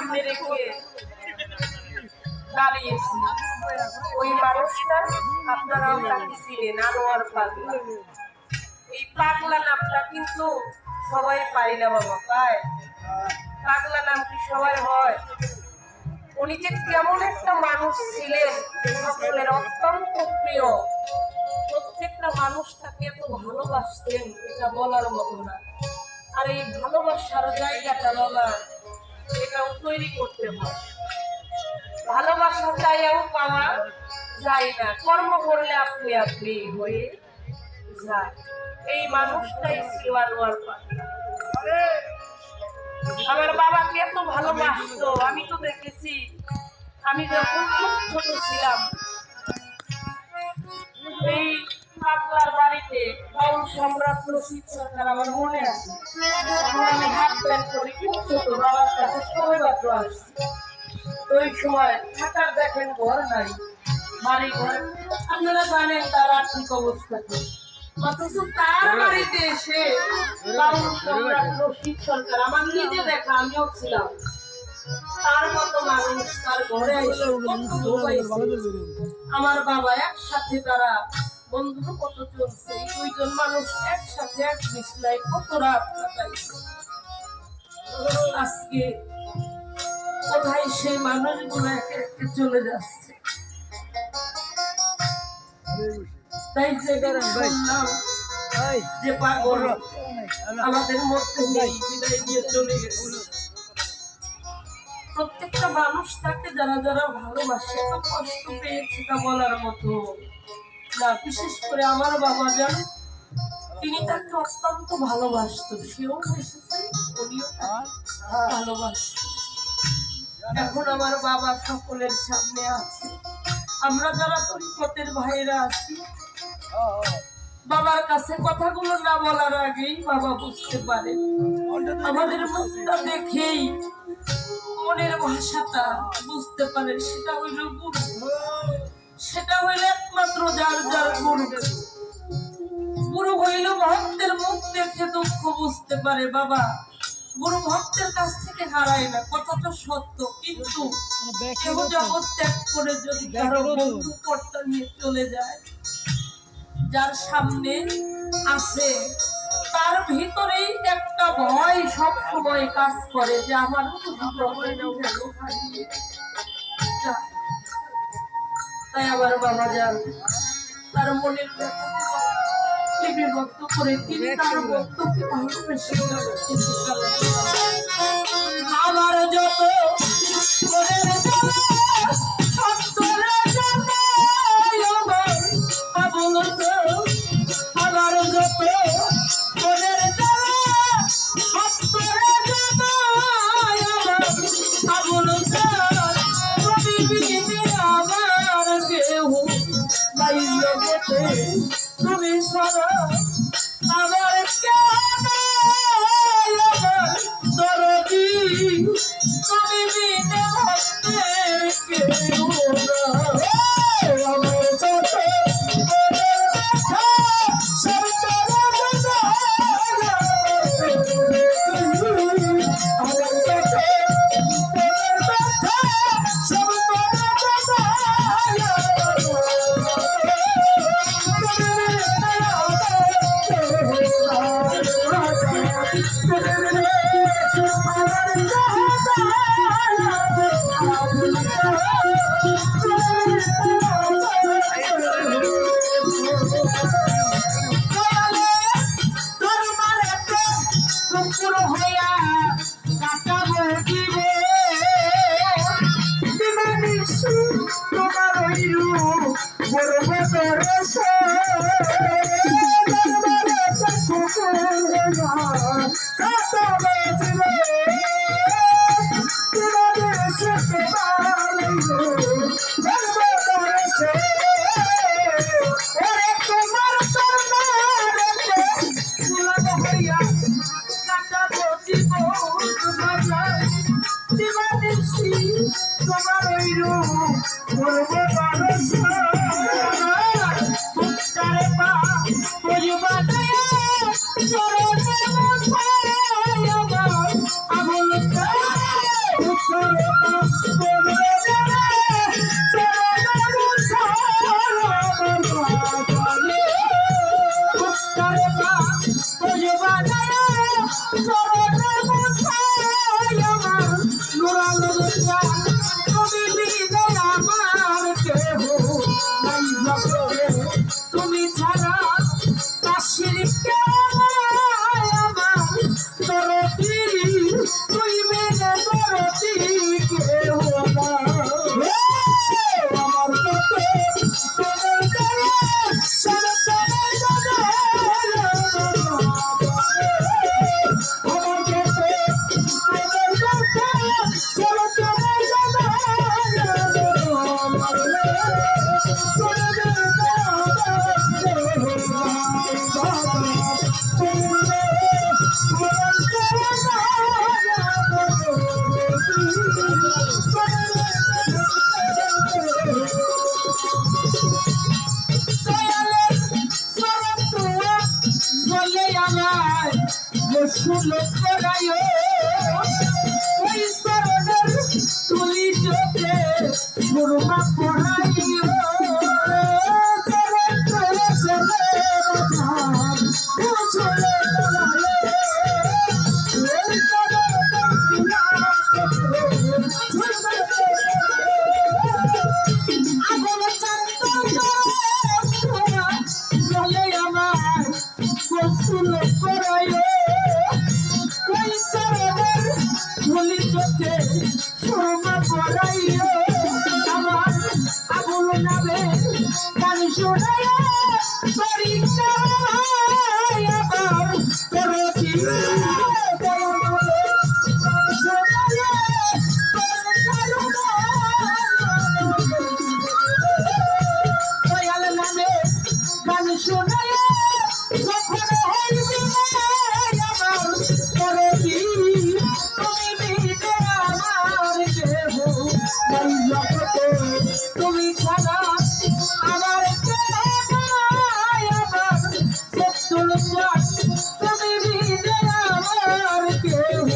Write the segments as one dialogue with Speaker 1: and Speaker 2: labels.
Speaker 1: সামনে রেখে দাঁড়িয়েছি। ওই মানুষটা আপনারাও তাকে চিনেন, আনোয়ার পাগলা। এই পাগলা নামটা কিন্তু সবাই পায় না বাবা, পায়? পাগলা নাম কি সবাই হয়? উনি যে কেমন একটা মানুষ ছিলেন, সকলের অত্যন্ত প্রিয়, প্রত্যেকটা মানুষ তাকে এত ভালোবাসতেন, এটা বলার মতো না। আর এই ভালোবাসার জায়গাটা বাবা, এটাও তৈরি করতে হয়। ভালোবাসা চাইও পাওয়া যায় না, কর্ম করলে আপনি আপনি হয়ে যায়। এই মানুষটাই ছিল আনোয়ার পাগলা। আমার বাবাকে এত ভালোবাসতো, আমি তো দেখেছি। আমি যখন খুব ছোট ছিলাম, এই পাগলার বাড়িতে বাউল সম্রাট রশিদ সরকার, আমার মনে আছে। আমি হাত প্যান্ট করি, খুব ছোট, বাবার কাছে সবাই মাত্র আসছি। ওই সময় থাকার দেখেন ঘর নাই, বাড়ি ঘর আপনারা জানেন তার আর্থিক অবস্থা কি। অথচ তার বাড়িতে এসে বাউল সম্রাট রশিদ সরকার, আমার নিজে দেখা, আমিও ছিলাম, তার মতো মানুষ তার ঘরে এসে আমার বাবা একসাথে, তারা বন্ধু কত চলছে, এই দুইজন মানুষ একসাথে এক বিছনায় কত রাত কাটাইছে। আজকে কোথায় সেই মানুষগুলো একে একে চলে যাচ্ছে। তাই যেদিন শুনলাম যে পাগল আমাদের মধ্যে নেই, বিদায় নিয়ে চলে গেছে, প্রত্যেকটা মানুষ তাকে যারা যারা ভালোবাসে এত কষ্ট পেয়েছে তা বলার মতো না। বিশেষ করে আমার বাবা যান, তিনি তাকে অত্যন্ত ভালোবাসতো, সেও এসেছে, উনিও ভালোবাসত। এখন আমার বাবা সকলের সামনে আছে। আমরা যারা তরিকতের ভাইয়েরা আছি, বাবার কাছে কথাগুলো না বলার আগেই বাবা বুঝতে পারে, আমাদের মুখটা দেখেই মনের ভাষাটা বুঝতে পারে। সেটা হইল গুরু, সেটা হইল একমাত্র যার যার গুরু। গুরু হইল ভক্তের মুখ দেখে দুঃখ বুঝতে পারে। বাবা গুরু ভক্তের কাছ থেকে হারায় না, কথাটা সত্য। কিন্তু কেউ জগৎ ত্যাগ করে যদি কারো বন্ধু কর্তা নিয়ে চলে যায়, যার সামনে আছে তার ভিতরেই একটা ভয় সব সময় কাজ করে যে আমার তাই আমার বাবা যান তার মনের লিপিবদ্ধ করে তিনি তার বন্ধুকে ভালোবেসে আমার যত তুমি সারা আমার কেন দরদি, তুমি বিনে ভক্তের কেউ না। আমার যত I'm শুনো করায় ওই চরণের তুলি চোখে সুরমা পড়াইও সুরমা পড়াইও আমার আগুন নামে গান শোনাইও পরীক্ষা আবার করছি দয়াল নামে গান শোনাইও যখন হইবে আবার করছি তুমি ছাড়া আমার তুমি বিনে আমার কেহ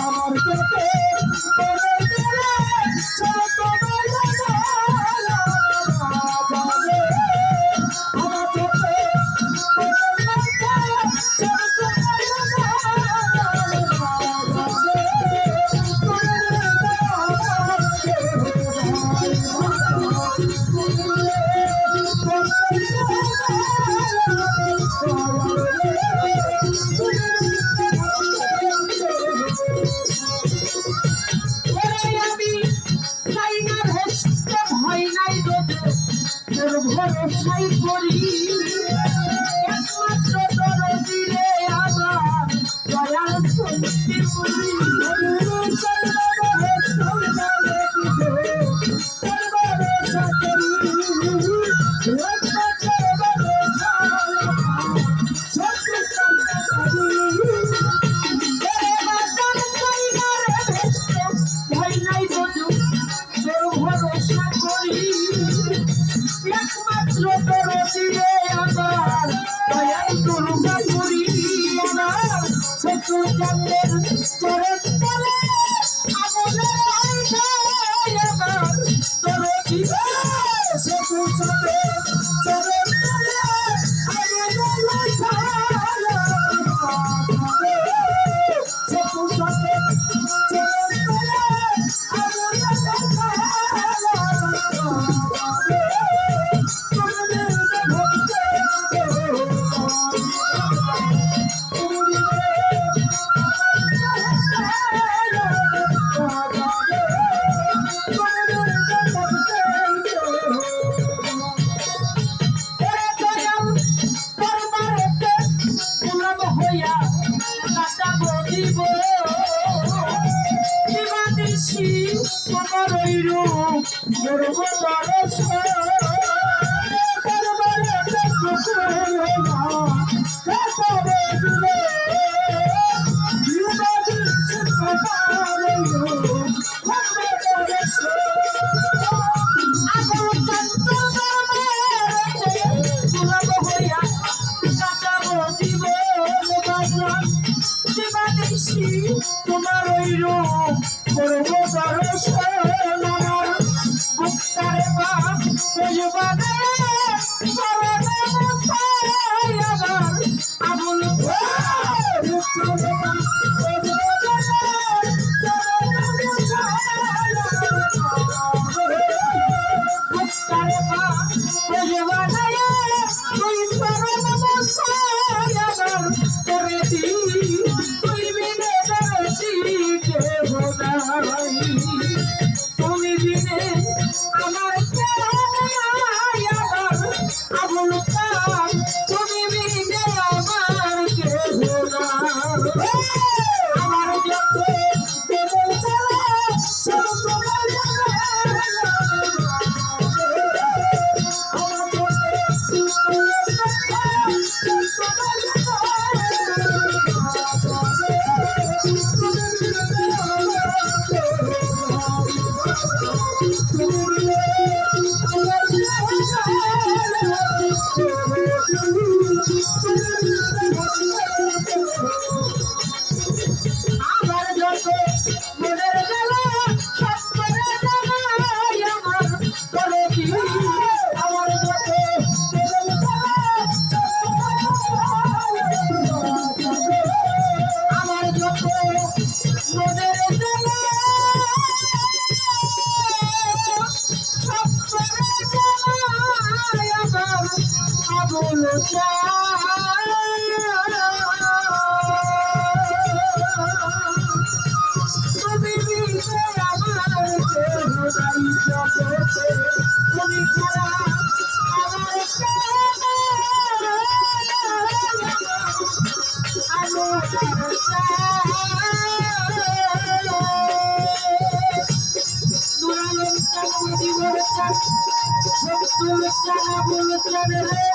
Speaker 1: আমার চোখে ভরসাই করি একমাত্র দরদিরে আমার দয়াল সত্যি করি একমাত্র দরদিরে আমার দয়াল দুর্গা পুরী আমার শত্রু চাঁদের চরণ তলে আগুনের আইনায় আমার দরদি শত্রু চাঁদের চরণ তলে আগুনের আইনায় শত্রু চাঁদের চরণ তলে আগুনের তোমার ওই রূপ করবো দর্শন আমার মুক্তারে বাপ প্রয়োজনে আবুল মুক্তারে বাপ প্রয়োজনে করে তুমি দিনে আমার
Speaker 2: Bulutan